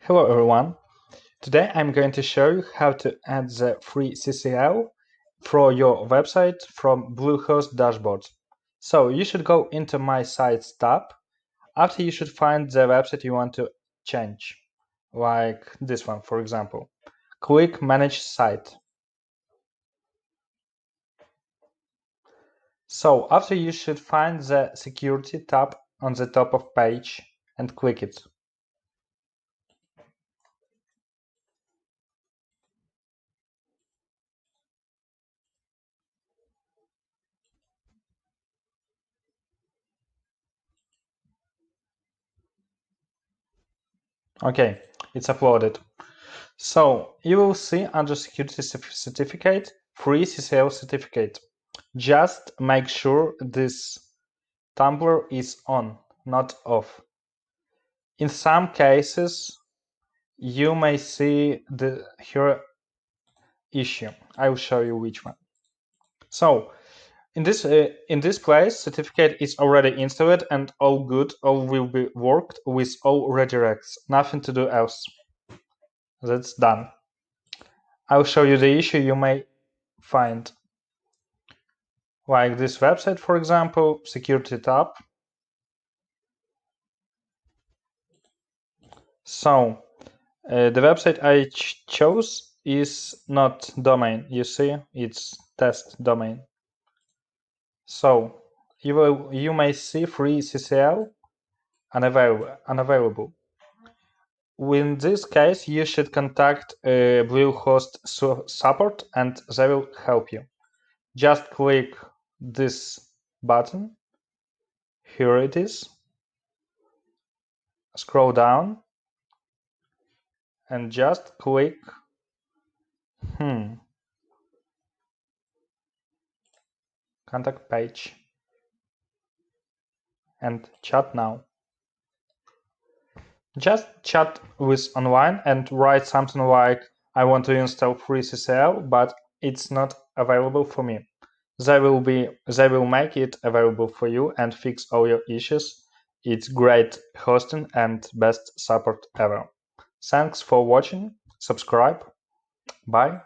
Hello everyone. Today I'm going to show you how to add the free CCL for your website from Bluehost dashboard. So you should go into My Sites tab. After you should find the website you want to change, like this one, for example. Click Manage Site. So after you should find the Security tab on the top of page and click it. Okay, it's uploaded. So you will see under security certificate, free CCL certificate. Just make sure this tumbler is on, not off. In some cases, you may see here issue. I will show you which one. So in this place, certificate is already installed and all good. All will be worked with all redirects. Nothing to do else. That's done. I'll show you the issue you may find. Like this website, for example, security tab. So the website I chose is not domain. You see, it's test domain. So you may see free CCL unavailable. In this case, you should contact Bluehost support and they will help you. Just click this button. Here it is. Scroll down and just click contact page and chat now. Just chat with online and write something like, I want to install free CCL, but it's not available for me. They will make it available for you and fix all your issues. It's great hosting and best support ever. Thanks for watching. Subscribe. Bye.